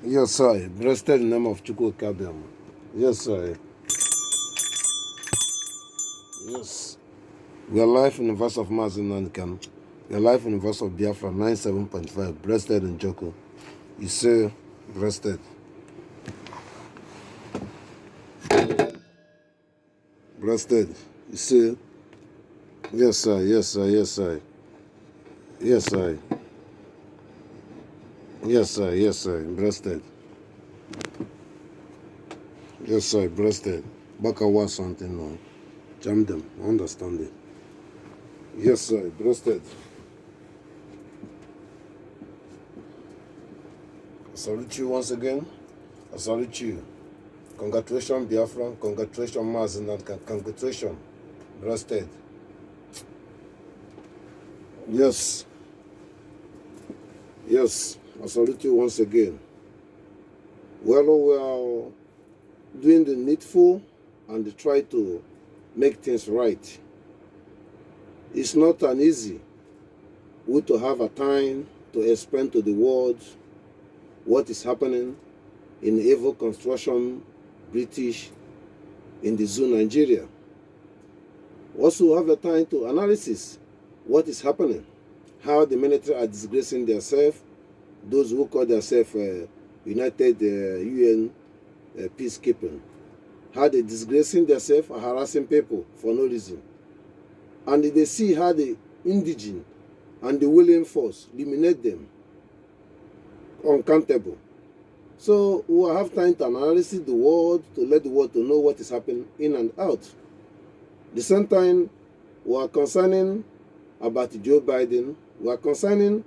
Yes, sir. Blessed in the name of Chukwu Kabiam. Yes, sir. Yes. We are live in the verse of Mazi Nnamdi Kanu. We are live in the verse of Biafra 97.5. Blessed in Joko. You say, blessed. Blessed. You say, yes, sir. Yes, sir. Yes, sir. Yes, sir. Yes, sir. Yes, sir. Blessed. Yes, sir. Blessed. Baka was something now. Jam them. Understand it. Yes, sir. Blessed. I salute you once again. I salute you. Congratulations, Biafran. Congratulations, Mazi Nnamdi Kanu. Congratulations. Blessed. Yes. Yes. I salute you once again. Well, we are doing the needful and try to make things right. It's not an easy way to have a time to explain to the world what is happening in evil construction British in the zoo Nigeria. Also have a time to analysis what is happening, how the military are disgracing themselves, those who call themselves United UN peacekeeping, how they disgracing themselves and harassing people for no reason. And they see how the indigenous and the willing force eliminate them, uncountable. So we will have time to analyze the world, to let the world to know what is happening in and out. The same time, we are concerning about Joe Biden. We are concerning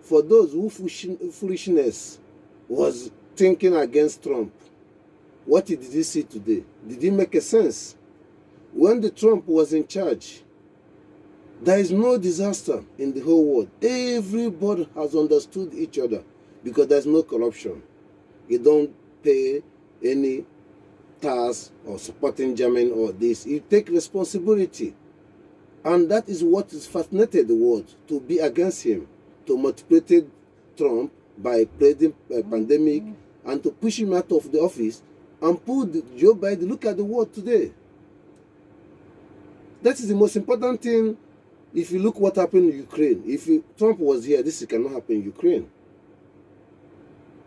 for those who foolishness was thinking against Trump. What did he see today? Did it make a sense? When the Trump was in charge, there is no disaster in the whole world. Everybody has understood each other because there's no corruption. You don't pay any tax or supporting German or this. You take responsibility. And that is what has fascinated the world, to be against him, to manipulate Trump by creating a pandemic and to push him out of the office and put Joe Biden. Look at the world today. That is the most important thing. If you look what happened in Ukraine, if Trump was here, this cannot happen in Ukraine.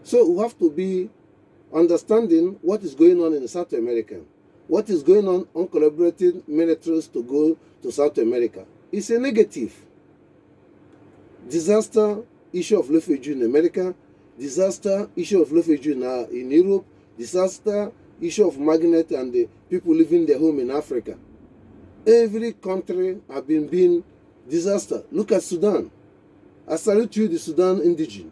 So we have to be understanding what is going on in South America, what is going on collaborating militaries to go to South America. It's a negative. Disaster issue of refugee in America, disaster issue of refugee in Europe, disaster issue of magnet and the people living their home in Africa. Every country have been being disaster. Look at Sudan. I salute you, the Sudan indigenous.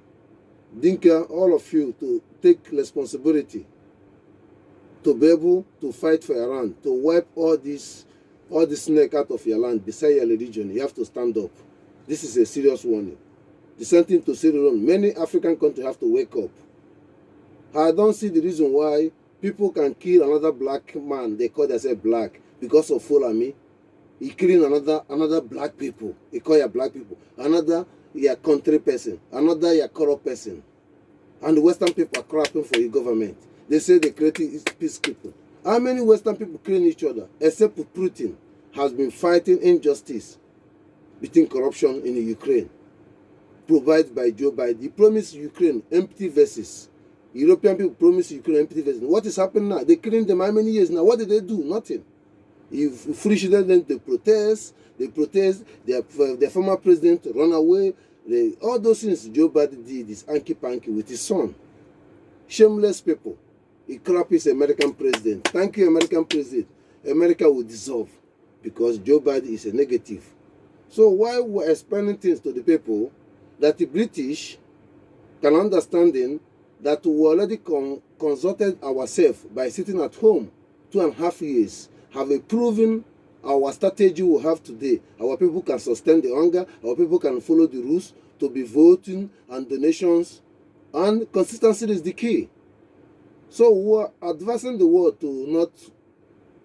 Dinka, all of you, to take responsibility to be able to fight for your land, to wipe all this snake out of your land beside your religion. You have to stand up. This is a serious warning. The same thing to Sierra Leone. Many African countries have to wake up. I don't see the reason why people can kill another black man. They call themselves black because of Fulani. He killing another black people. He call you black people. Another your country person. Another your corrupt person. And the Western people are crapping for your government. They say they created peacekeeping. How many Western people killing each other? Except Putin has been fighting injustice between corruption in Ukraine, provided by Joe Biden. He promised Ukraine empty vessels. European people promised Ukraine empty vessels. What is happening now? They're killing them how many years now? What did they do? Nothing. You foolish them to protest. They protest. Their former president run away. All those things Joe Biden did is hanky-panky with his son. Shameless people. He crap his American president. Thank you, American president. America will dissolve because Joe Biden is a negative. So while we're explaining things to the people, that the British can understanding that we already consulted ourselves by sitting at home 2.5 years, have a proven our strategy we have today. Our people can sustain the hunger, our people can follow the rules to be voting and donations, and consistency is the key. So we're advising the world to not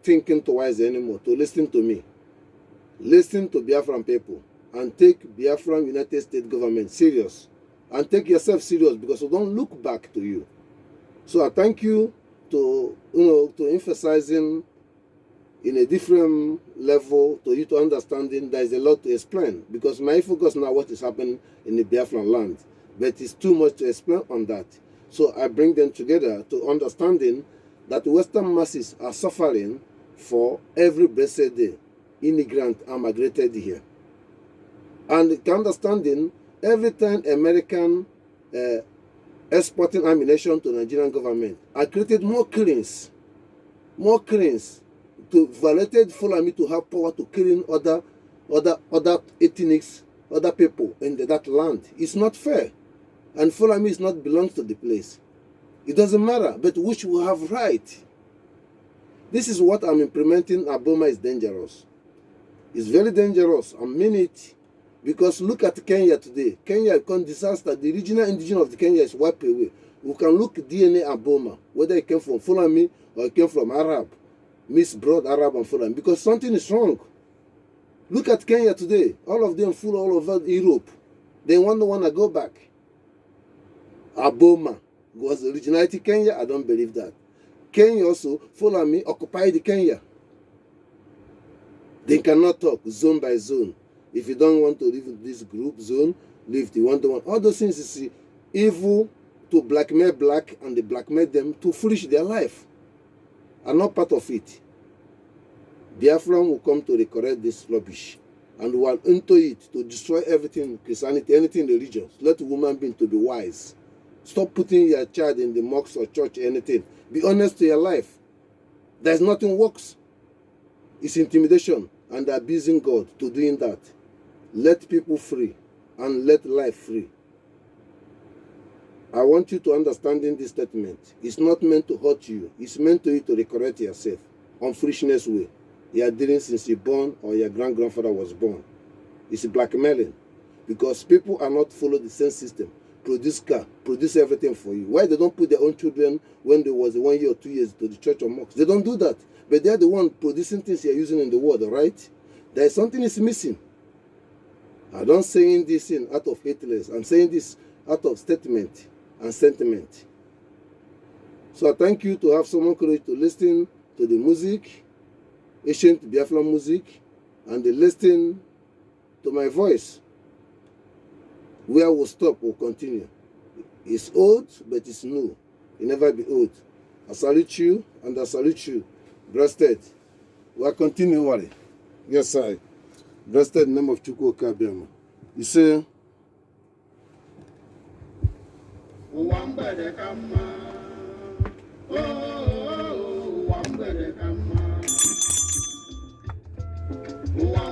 thinking twice anymore, to listen to me. Listen to Biafran people and take Biafran United States government serious. And take yourself serious because we don't look back to you. So I thank you to emphasizing in a different level to you to understanding there is a lot to explain, because my focus now what is happening in the Biafran land, but it's too much to explain on that. So I bring them together to understanding that the Western masses are suffering for every blessed day immigrant are migrated here. And the understanding every time American exporting ammunition to Nigerian government, I created more killings to violated Fulani to have power to killing other ethnics, other people in that land. It's not fair. And Fulani is not belongs to the place. It doesn't matter, but we should have right. This is what I'm implementing. Aboma is dangerous. It's very dangerous. I mean it. Because look at Kenya today. Kenya is a disaster. The original indigenous of the Kenya is wiped away. We can look at DNA Aboma, whether it came from Fulani or it came from Arab. Misbrought Arab and Fulani, because something is wrong. Look at Kenya today. All of them full all over Europe. They want to go back. Aboma was originated Kenya. I don't believe that. Kenya also, Fulani occupied Kenya. They cannot talk zone by zone. If you don't want to live in this group zone, leave the one-to-one. All those things is evil to blackmail black, and they blackmail them to foolish their life. Are not part of it. Biafran will come to correct this rubbish and will into it to destroy everything, Christianity, anything religious. Let women be to be wise. Stop putting your child in the mosque or church, anything. Be honest to your life. There's nothing works. It's intimidation, and they're abusing God to doing that. Let people free and let life free. I want you to understand in this statement. It's not meant to hurt you. It's meant to you to correct yourself on foolishness way. You are dealing since you're born or your grandfather was born. It's blackmailing. Because people are not follow the same system. Produce car, produce everything for you. Why they don't put their own children when there was 1 year or 2 years to the church or mosque? They don't do that. But they're the one producing things you're using in the world, right? There is something is missing. I don't saying this in out of hateless. I'm saying this out of statement and sentiment. So I thank you to have someone courage to listen to the music, ancient Biafran music, and they listen to my voice. Where we'll stop, we'll continue. It's old, but it's new. It never be old. I salute you, and I salute you. Blessed. We'll continue, worry. Yes, I. Blessed in the name of Chukwu Kabiama. You say,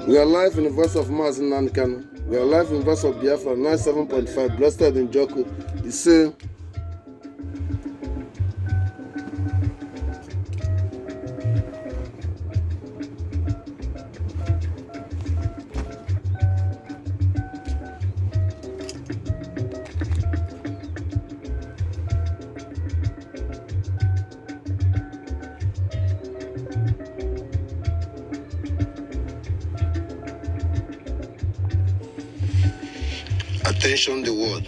we are live in the voice of Mazi Nnamdi Kanu. We are live in the voice of Biafra 97.5. Blessed in Joku. You say, attention the world.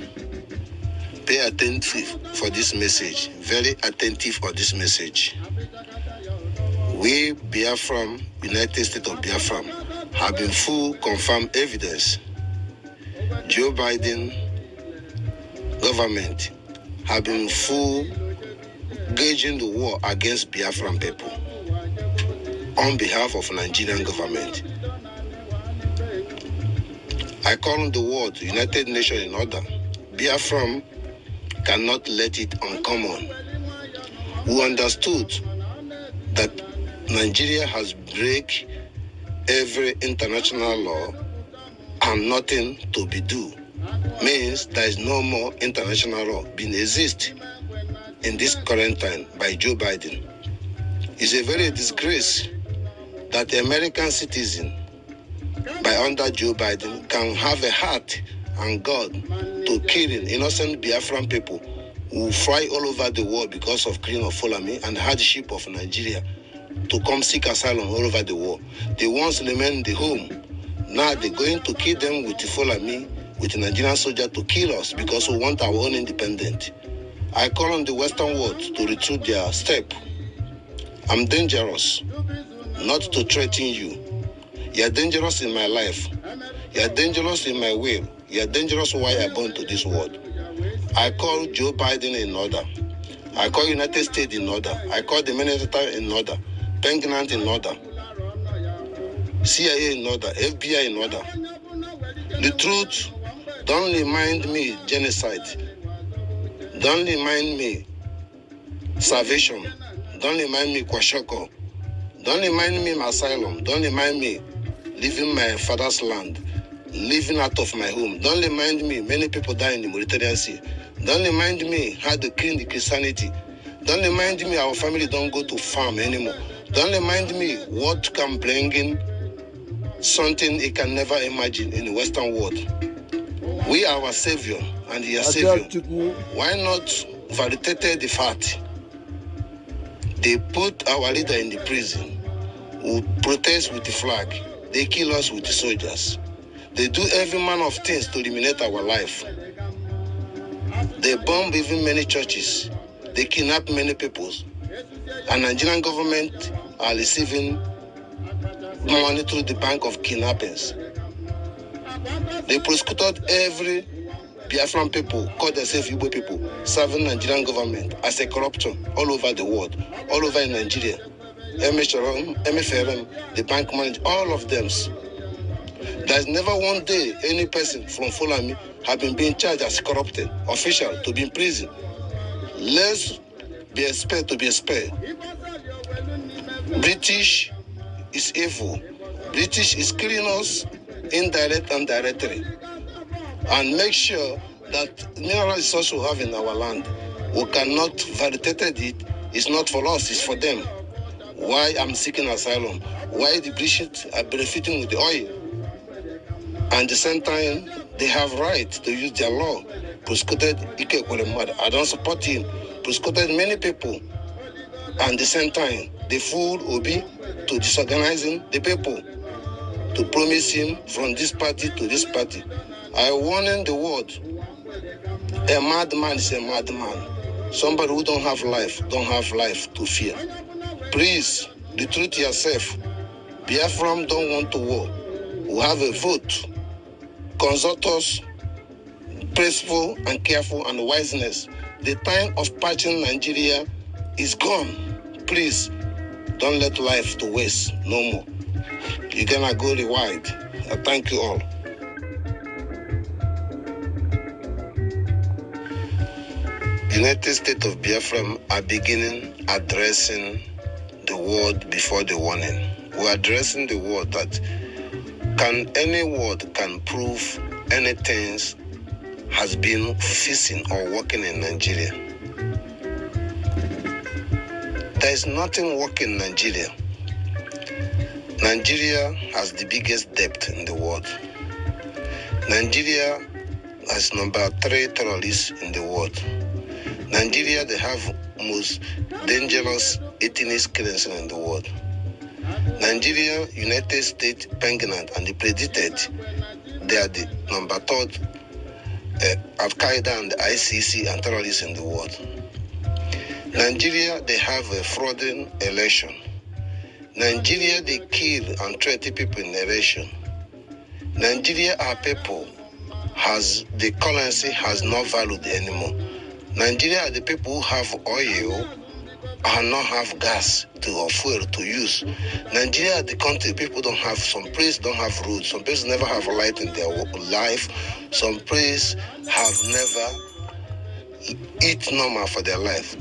Pay attentive for this message. Very attentive for this message. We, Biafran, United States of Biafra, have been full confirmed evidence. Joe Biden government have been full gauging the war against Biafran people on behalf of Nigerian government. I call on the world, United Nations in order. Biafran cannot let it uncommon. We understood that Nigeria has break every international law and nothing to be do. Means there is no more international law being exist in this current time by Joe Biden. It's a very disgrace that the American citizen by under Joe Biden can have a heart and God to killing innocent Biafran people who fly all over the world because of killing of Fulani and hardship of Nigeria to come seek asylum all over the world. They once remain in the home. Now they're going to kill them with the Fulani, with the Nigerian soldier to kill us because we want our own independence. I call on the Western world to retrute their step. I'm dangerous, not to threaten you. You are dangerous in my life. You are dangerous in my will. You are dangerous why I born to this world. I call Joe Biden in order. I call United States in order. I call the Minister in order. Pregnant in order. CIA in order. FBI in order. The truth, don't remind me genocide. Don't remind me salvation. Don't remind me kwashoko. Don't remind me my asylum. Don't remind me leaving my father's land, living out of my home. Don't remind me many people die in the Mediterranean Sea. Don't remind me how to clean the Christianity. Don't remind me our family don't go to farm anymore. Don't remind me what can bring in something it can never imagine in the Western world. We are our savior and your savior. Why not validate the fact? They put our leader in the prison. We protest with the flag. They kill us with the soldiers. They do every manner of things to eliminate our life. They bomb even many churches. They kidnap many people. And Nigerian government are receiving money through the bank of kidnappings. They prosecuted every Biafran people, call themselves Igbo people, serving Nigerian government as a corruption all over the world, all over in Nigeria. MFRM, the bank manager, all of them. There's never one day any person from Fulani have been being charged as corrupted official to be in prison. Let's be spared to be spared. British is evil. British is killing us indirect and directly. And make sure that mineral resources we have in our land, we cannot validate it. It's not for us, it's for them. Why I'm seeking asylum? Why the British are benefiting with the oil? And at the same time, they have right to use their law. Prosecuted Ike Kwelemad. I don't support him. Prosecuted many people. And at the same time, the fool will be to disorganizing the people, to promise him from this party to this party. I warn the world, a madman is a madman. Somebody who don't have life to fear. Please, the truth yourself. Biafran don't want to war. We have a vote. Consult us, peaceful and careful and wiseness. The time of patching Nigeria is gone. Please, don't let life to waste no more. You're gonna go rewind. I thank you all. United States of Biafra are beginning addressing the world before the warning. We're addressing the world that any word can prove anything has been fixing or working in Nigeria. There is nothing working in Nigeria. Nigeria has the biggest debt in the world. Nigeria has number 3 terrorists in the world. Nigeria, they have most dangerous ethnic killings in the world. Nigeria, United States, pregnant and they predicted they are the number 3 Al-Qaeda and the ICC and terrorists in the world. Nigeria, they have a fraudulent election. Nigeria, they kill and threaten people in election. Nigeria, our people, the currency has no value anymore. Nigeria are the people who have oil and not have gas or fuel to use. Nigeria, the country, people don't have, some places don't have roads, some places never have light in their life, some places have never eat normal for their life.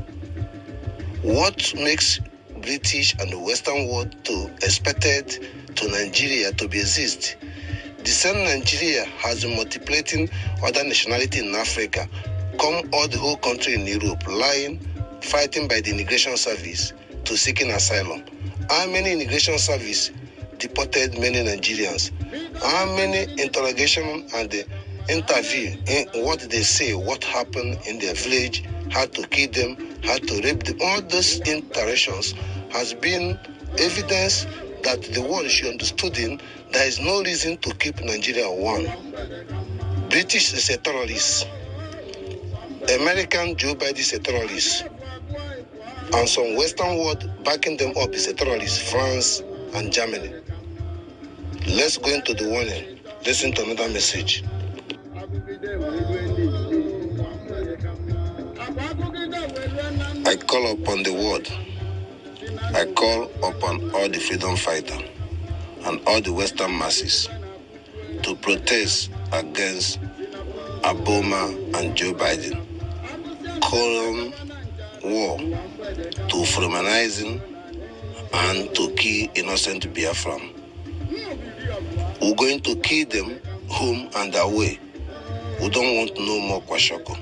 What makes British and the Western world to expected to Nigeria to be exist? The same Nigeria has been multiplicating other nationality in Africa, come all the whole country in Europe, lying, fighting by the immigration service to seeking asylum. How many immigration service deported many Nigerians? How many interrogation and the interview in what they say, what happened in their village, how to kill them, how to rape them? All those interactions has been evidence that the world should understand in there is no reason to keep Nigeria one. British is a terrorist. American Joe Biden is a terrorist. And some Western world backing them up is a terrorist, France and Germany. Let's go into the warning. Listen to another message. I call upon the world. I call upon all the freedom fighters and all the Western masses to protest against Obama and Joe Biden, calling war to Freemanizing and to kill innocent Biafran. We're going to kill them home and away. We don't want no more Kwashoko.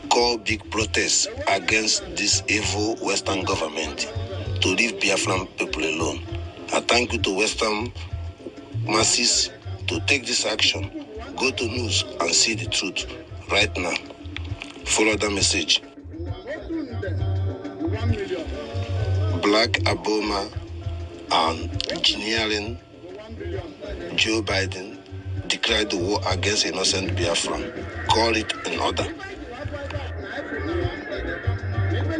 Call big protests against this evil Western government to leave Biafran people alone. I thank you to Western masses to take this action. Go to news and see the truth right now. Follow the message. Black Obama and engineering Joe Biden declared the war against innocent Biafran. Call it in order.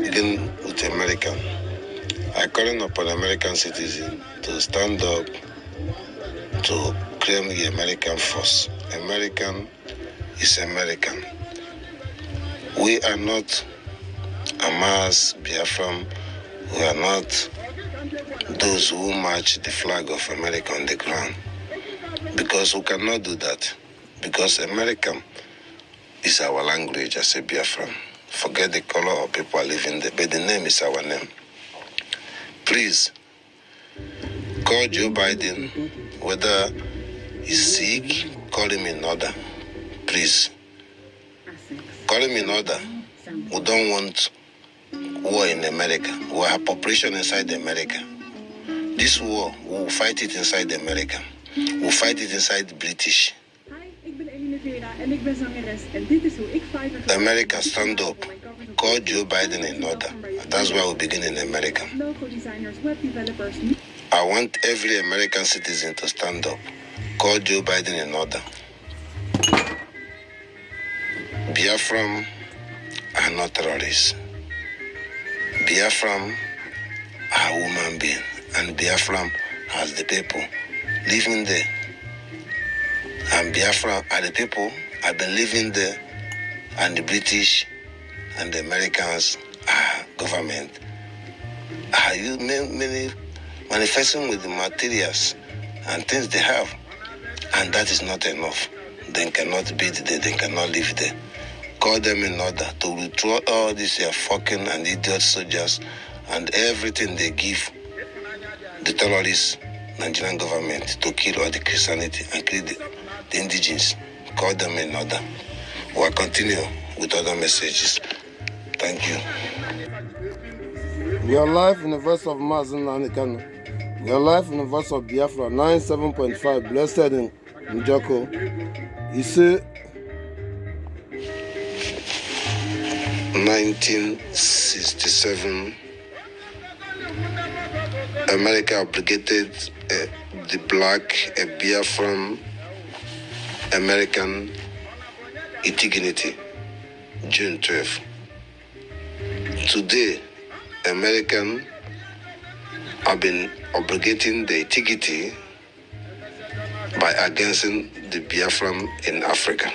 Begin with American. I calling upon American citizens to stand up to claim the American force. American is American. We are not Hamas, Biafran. We are not those who march the flag of America on the ground. Because we cannot do that. Because American is our language as a Biafran. Forget the color of people are living there, but the name is our name. Please, call Joe Biden, whether he's sick, call him in order. Please, call him in order. We don't want war in America. We have population inside America. This war, we'll fight it inside America. We'll fight it inside British. America, stand up. Call Joe Biden in order. That's why we begin in America. I want every American citizen to stand up. Call Joe Biden in order. Biafran are not terrorists. Biafran are human beings. And Biafran has the people living there. And Biafran are the people have been living there. And the British and the Americans are government. Are you many manifesting with the materials and things they have? And that is not enough. They cannot be there, they cannot live there. Call them in order to withdraw all these fucking and idiot soldiers and everything they give the terrorist Nigerian government to kill all the Christianity and kill the indigenous. Call them in order. We'll continue with other messages. Thank you. Your life in the voice of Mazi Nnamdi Kanu. Your life in the voice of Biafra 97.5. Blessed in Njoko. He said 1967, America obligated the black Biafran American indigeneity, June 12. Today, American have been obligating the indigeneity by against the Biafran in Africa.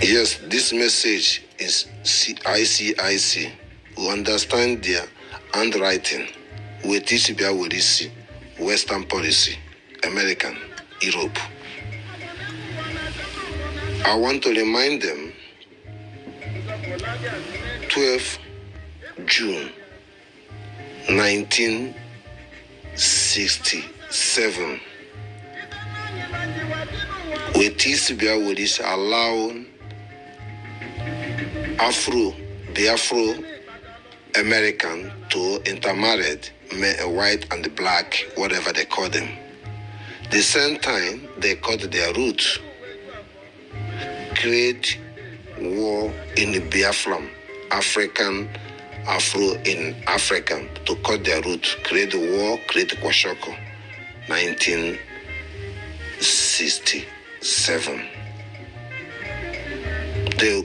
Yes, this message is ICIC. We understand their handwriting. We teach Biafran Western policy, American, Europe. I want to remind them 12 June 1967. We teach Biafran allowed Afro-American to intermarry white and the black, whatever they call them. The same time, they cut their roots, create war in the Biafran, African, Afro in African, to cut their roots, create the war, create the Kwashoko. 1967. They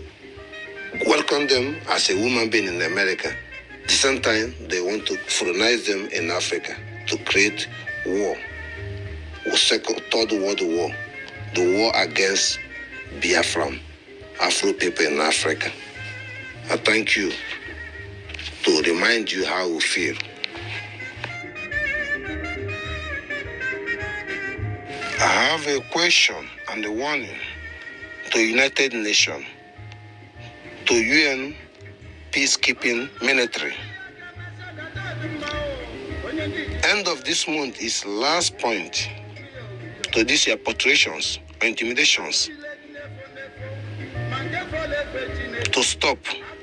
welcome them as a woman being in America. At the same time, they want to colonize them in Africa to create war. Third World War. The war against Biafran, Afro people in Africa. I thank you to remind you how we feel. I have a question and a warning to United Nations, to UN peacekeeping military. End of this month is last point to this year patricians or intimidations to stop,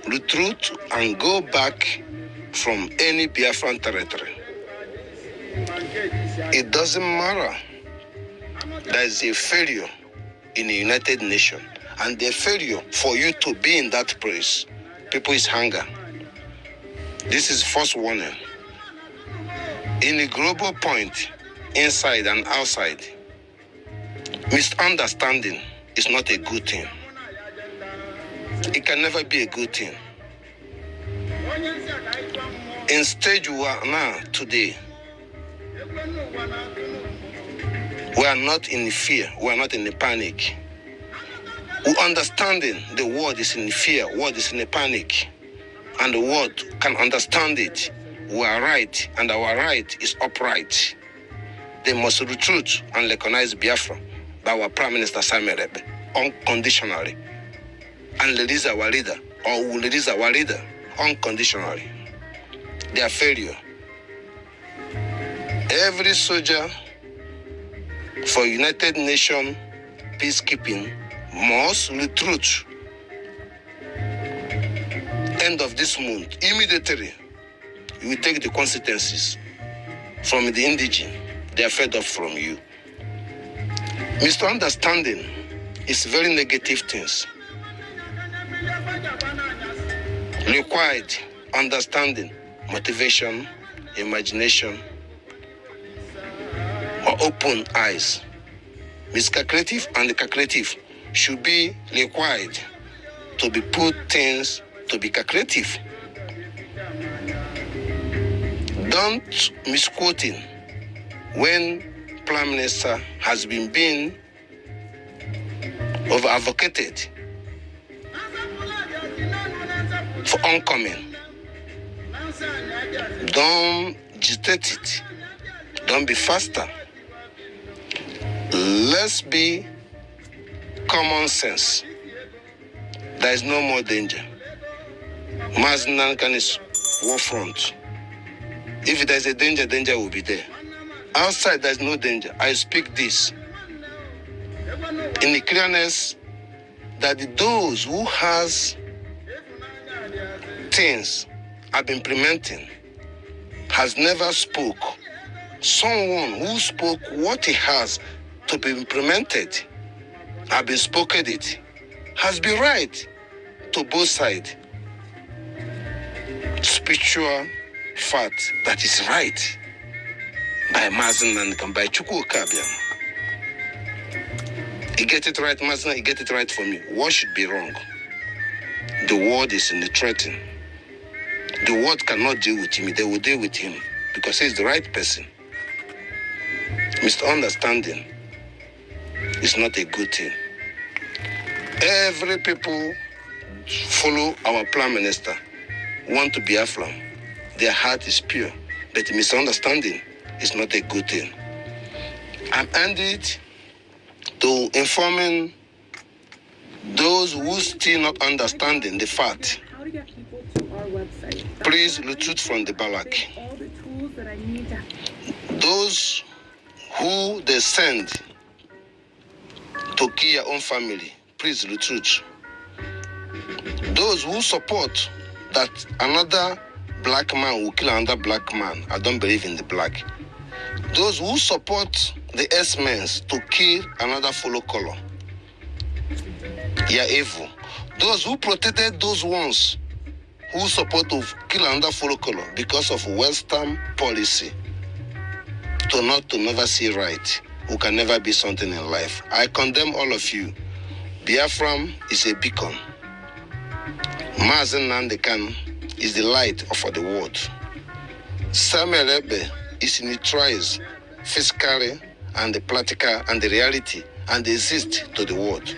retrute, and go back from any Biafran territory. It doesn't matter. There is a failure in the United Nations, and the failure for you to be in that place, people is hunger. This is first warning. In the global point, inside and outside, misunderstanding is not a good thing. It can never be a good thing. In stage we are now today, we are not in fear, we are not in a panic. We understanding the world is in fear, world is in a panic, and the world can understand it. We are right, and our right is upright. They must retreat and recognize Biafra by our Prime Minister Samuel Ebe unconditionally, and release our leader, or will release our leader unconditionally. Their failure. Every soldier for United Nations peacekeeping must retreat. End of this month, immediately, you will take the consequences from the indigenous. They are fed up from you. Misunderstanding is very negative things. Required understanding, motivation, imagination, or open eyes. Miscalculative and calculative should be required to be put things to be calculative. Don't misquoting when Prime Minister has been being over-advocated for oncoming. Don't agitate it. Don't be faster. Let's be common sense. There is no more danger. Mazi Nnamdi Kanu is war front. If there is a danger, danger will be there. Outside, there is no danger. I speak this in the clearness that those who has things have been implementing has never spoke. Someone who spoke what he has to be implemented, have been spoken it, has been right to both sides. Spiritual fact that is right by Mazi Nnamdi Kanu, by Chukwu Kabiam. He get it right, Mazi, he get it right for me. What should be wrong? The world is in the threatening. The world cannot deal with him. They will deal with him because he's the right person. Misunderstanding is not a good thing. Every people follow our Prime Minister, want to be Biafran. Their heart is pure, but misunderstanding is not a good thing. I'm ending to informing those who still not understanding the fact. How to get people to our website. Please retreat from the barrack. All the tools that I need to. Those who they send to kill your own family, please retreat. Those who support that another black man will kill another black man, I don't believe in the black. Those who support the S-men to kill another fellow color, you are evil. Those who protected those ones who support to kill another fellow color because of Western policy, to never see right, who can never be something in life. I condemn all of you. Biafran is a beacon. Mazi Nnamdi Kanu is the light for the world. Samuel Ebe is neutralized physically and the practical and the reality and exist to the world.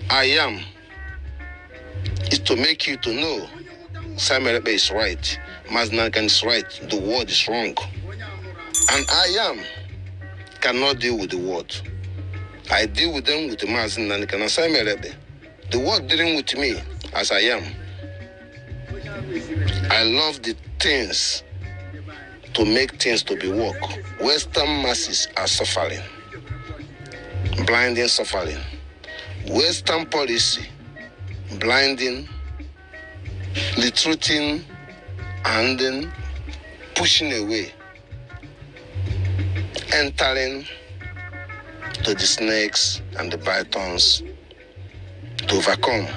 I am is to make you to know Samuel Ebe is right, Mazi Nnamdi Kanu is right, the world is wrong. And I am cannot deal with the world. I deal with them with the Mazi Nnamdi Kanu and Samuel Ebe. The world dealing with me as I am. I love the things to make things to be work. Western masses are suffering, blinding suffering. Western policy, blinding, retreating, and then pushing away, entering to the snakes and the pythons to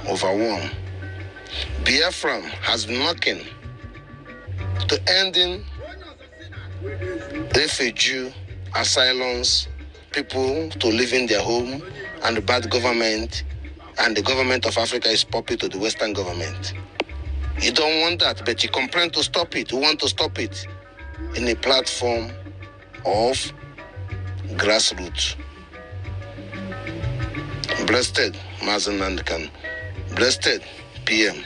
overwhelm. Biafran has been knocking to ending refugee, asylums, people to live in their home, and the bad government, and the government of Africa is puppet to the Western government. You don't want that, but you complain to stop it. You want to stop it in a platform of grassroots. Blessed Mazi Nnamdi Kanu. Blessed PM.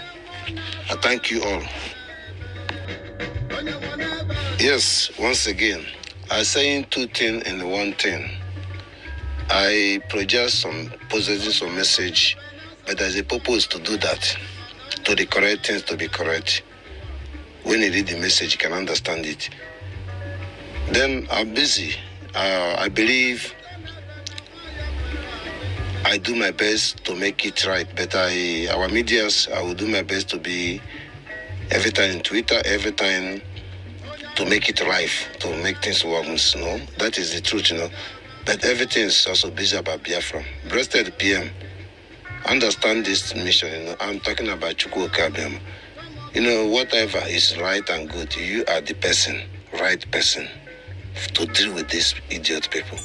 I thank you all. Yes, once again, I'm saying two things in one thing. I project some positive message, but there's a purpose to do that, to the correct things to be correct. When you read the message, you can understand it. Then I'm busy. I believe I do my best to make it right, but our medias, I will do my best to be every time in Twitter, every time to make it live, to make things work, you know. That is the truth, you know. But everything is also busy about Biafra. Blessed PM, understand this mission, you know. I'm talking about Felo Caps. You know, whatever is right and good, you are the person, right person, to deal with these idiot people.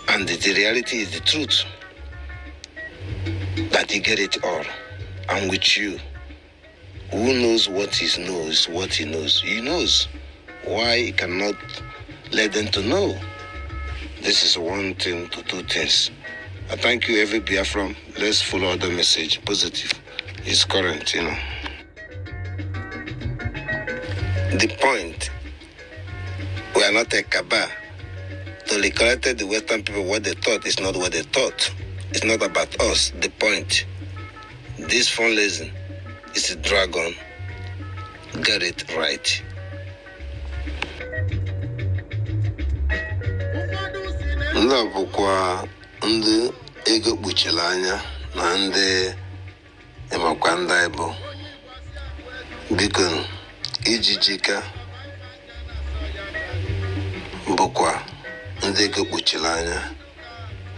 And the reality is the truth. That he get it all. I'm with you. Who knows what he knows, what he knows? He knows. Why he cannot let them to know? This is one thing to two things. I thank you, every Biafran. Let's follow the message. Positive. It's current, you know. The point, we are not a cabal. To recollect the Western people, what they thought is not what they thought. It's not about us. The point, this fundraising is a dragon. Get it right. Ndị bụkwa ndị ego kpuchiri anya na ndị emakwa ndị bụ biko ijijika bụkwa ndị ego kpuchiri anya.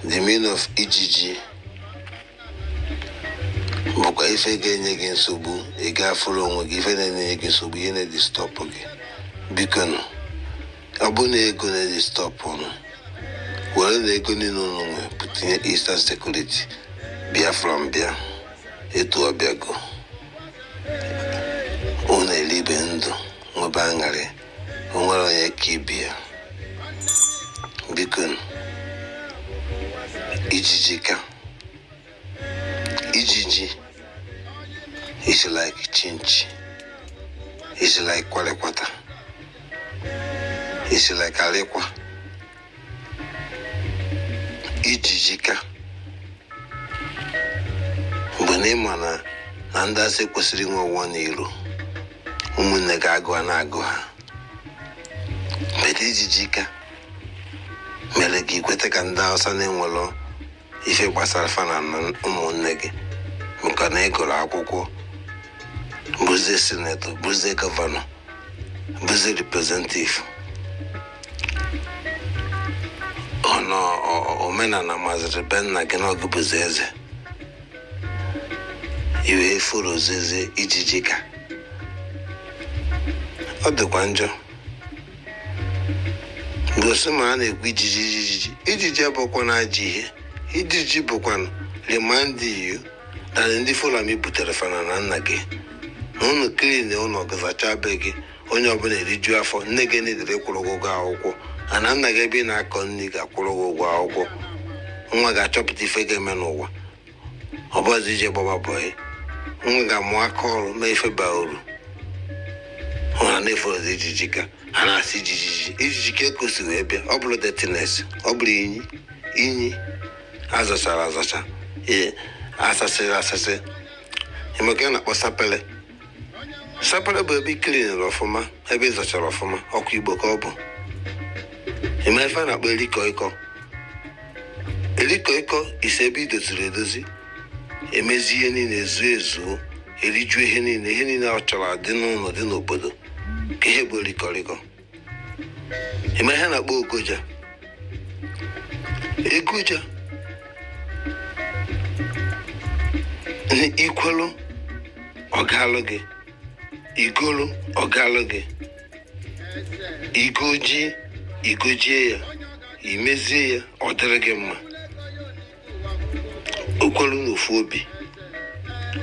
The meaning of ijiji bụkwa ife ga-enye gị nsogbu, ị ga-afụrụ onwe gị, ife na-enye gị nsogbu, ihe na-edistọpụ gị. Biko ọ bụ na ego na-edistọpụ ụnụ, were na ego niile ụnụ nwe pụtinye Eastern Security. Biafran bịa, etu ọ bịago, ụnụ elibe ndụ, nwebe aṅarị, o nwere onye ka ibi ya. Biko ijijika. Ijiji is like chinchi. It's like kwalekwata. It's like alekwa. Ijijika. Mgbe n'ịma na ndị asị kwesịrị inwe ụwa n'iru, ụmụnne ga-agụ a na-agụ ha. Mgbe ijijika mere gị kweta ka ndị Hausa na-enwelọ ife gbasara fana na ụmụnne gị, maka na ịgụrụ akwụkwọ, bụzie senator, bụzie gọvanọ, bụzie representative. Omenala maziri be nna gị na ọgụ bụzi eze, iwe efuru ozizi ijijika. Ọ dịkwa njọ. Ndị gosi ma a na-ekwu ijiji abụkwa na ajọ ihe. Ijiji bụkwa remind you na ndị Fulani butere fana na nna gị na ụnụ klin ụlọ gazacha be gị onye ọbụla eriju afọ nne gị nedere kwụrụ gị ụgwọ akwụkwọ ana nna gị ebe ị na-akọ nri ga-akwụrụ gị ụgwọ akwụkwọ nwa ga-achọpụta ife ga-eme n'ụwa ọ bụzi ije gbaba bọyị nwa ga-amụ aka ọrụ mee ife baa uru ha na-eforozi ijiji ka ha na-asị ijiji ka ekosi wee bịa ọ bụrụ detines ọ bụrụ inyi azachara azacha asasịrị asasị emeka a na-akpọ sapele bụ ebe iklinere ọfụma ebe ịzachara ọfụma ọkụ igbo ka ọ bụ eme ife a na-akpọ erikọ ịkọ ise ebe idoziri edozi emezi ihe niile ezuo eriju ihe niile ọ chọrọ dị n'ụlọ dị n'obodo ka ihe bụ erikọrịkọ eme ihe a na-akpọ ogoja ikwelu ọgalụ gị igolu ọgalụ gị igojie ya imezie ya ọ dịrị gị mma okwelu n'ofu obi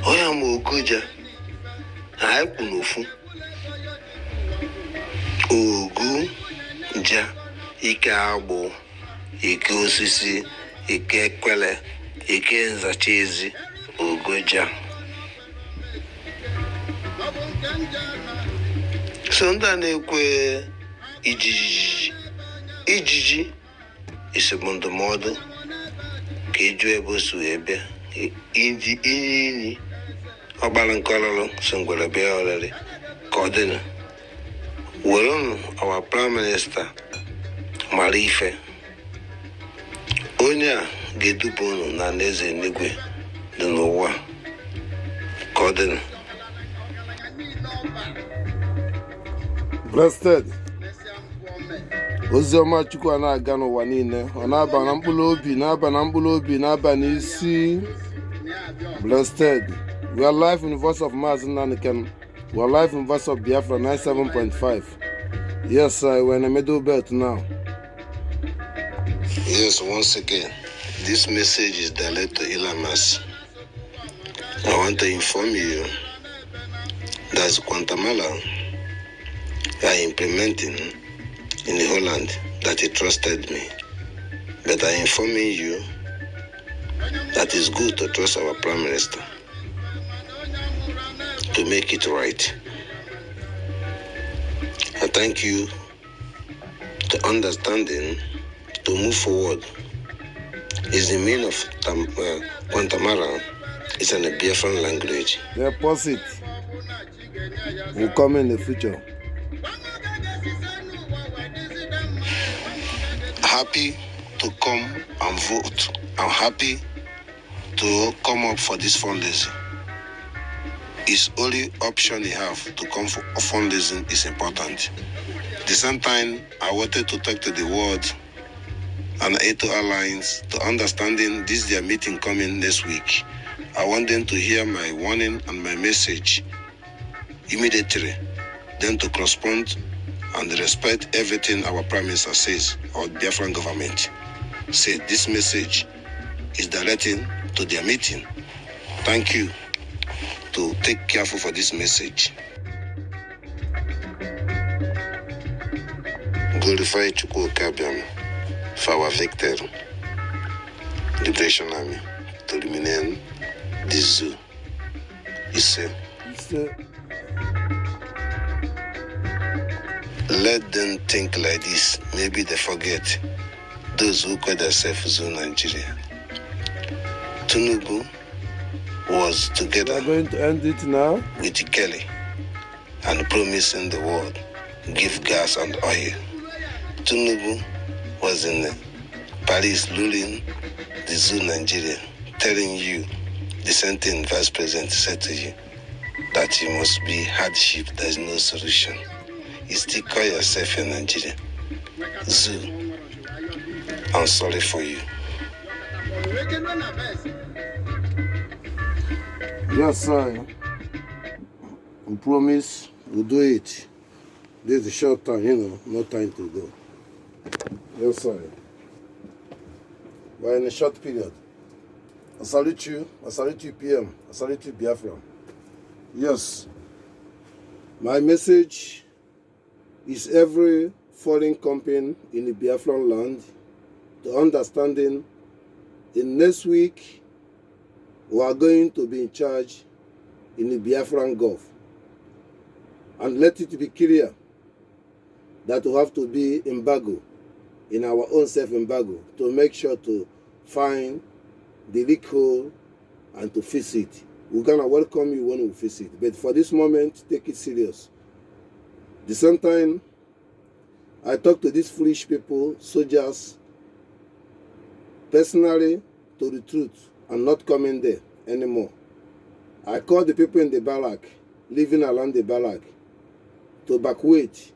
onye ma ogoja ha ekwu n'ofu ogu ja ike agbụ ike osisi ike ekwele ike nzacha ezi ogoja so ndị a na-ekwe ijiji esogbu ndụmọdụ ka eju ebe o si wee bịa inyi ọgbara nke ọlụlụ so ngwere bịa ọrịrị ka ọ dịnụ werenu our prime minister mara ife onye a ga-eduba unu na alaeze n'igwe dị n'ụwa ka ọ dịnụ. Blessed oziọma Chukwu a na-aga n'ụwa niile ọ na-aba na mkpụrụ obi na-aba n'isi. Blessed we are live in the voice of Mazi Nnamdi Kanu. We are live in the voice of Biafra 97.5. Yes, we're in the middle belt now. Yes, once again, this message is directed to Ilamas. I want to inform you that Guatemala are implementing in the Holland that he trusted me. But I'm informing you that it's good to trust our Prime Minister to make it right. I thank you to understanding to move forward. Is the meaning of Guatemala is in the Biafran language. The opposite will come in the future. Happy to come and vote. I'm happy to come up for this fundraising. It's only option you have to come for fundraising is important. At the same time, I wanted to talk to the world and A2 Alliance to understanding this their meeting coming next week. I want them to hear my warning and my message immediately, then to correspond and respect everything our Prime Minister says, or Biafran government. Say this message is directing to their meeting. Thank you to take careful for this message. Glorify Chukwu Kabiam for our victor, Liberation Army, to remain this zoo. Let them think like this. Maybe they forget those who call themselves Zoo Nigeria. Tinubu was together. We're going to end it now with Kelly and promising the world give gas and oil. Tinubu was in Paris ruling the Zoo Nigeria, telling you the same thing Vice President said to you, that you must be hardship, there's no solution. You still call yourself in Nigeria. Zoo, I'm sorry for you. Yes, sir. We promise we'll do it. This is a short time, no time to go. Yes, sir. We're in a short period. I salute you, PM, I salute you, Biafran. Yes, my message is every foreign company in the Biafran land to understanding in next week we are going to be in charge in the Biafran Gulf. And let it be clear that we have to be embargo in our own self-embargo to make sure to find the leak hole and to fix it. We're gonna welcome you when we fix it. But for this moment, take it serious. The same time, I talk to these foolish people, soldiers, personally to the truth and not coming there anymore. I call the people in the barrack, living around the barrack, to backwait.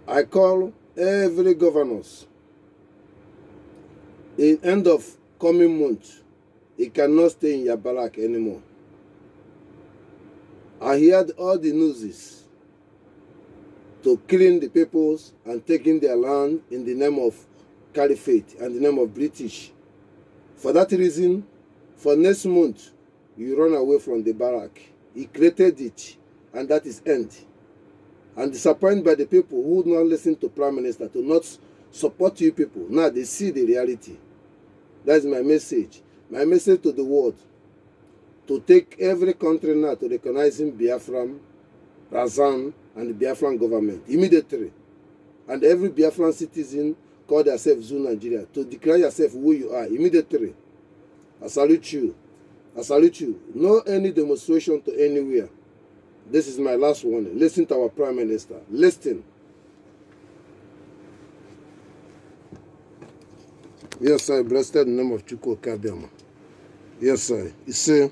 I call every governors. In end of coming month, he cannot stay in your barrack anymore. I heard all the newses to killing the peoples and taking their land in the name of caliphate and the name of British. For that reason, for next month, you run away from the barrack. He created it, and that is end. And disappointed by the people who would not listen to Prime Minister, to not support you people. Now they see the reality. That's my message. My message to the world, to take every country now to recognizing Biafran, Razan, and the Biafran government immediately. And every Biafran citizen call themselves Zoo Nigeria, to declare yourself who you are immediately. I salute you. I salute you. No any demonstration to anywhere. This is my last warning. Listen to our Prime Minister. Listen. Yes, sir. Blessed in the name of Chukwu Kabiama. Yes, sir. You see,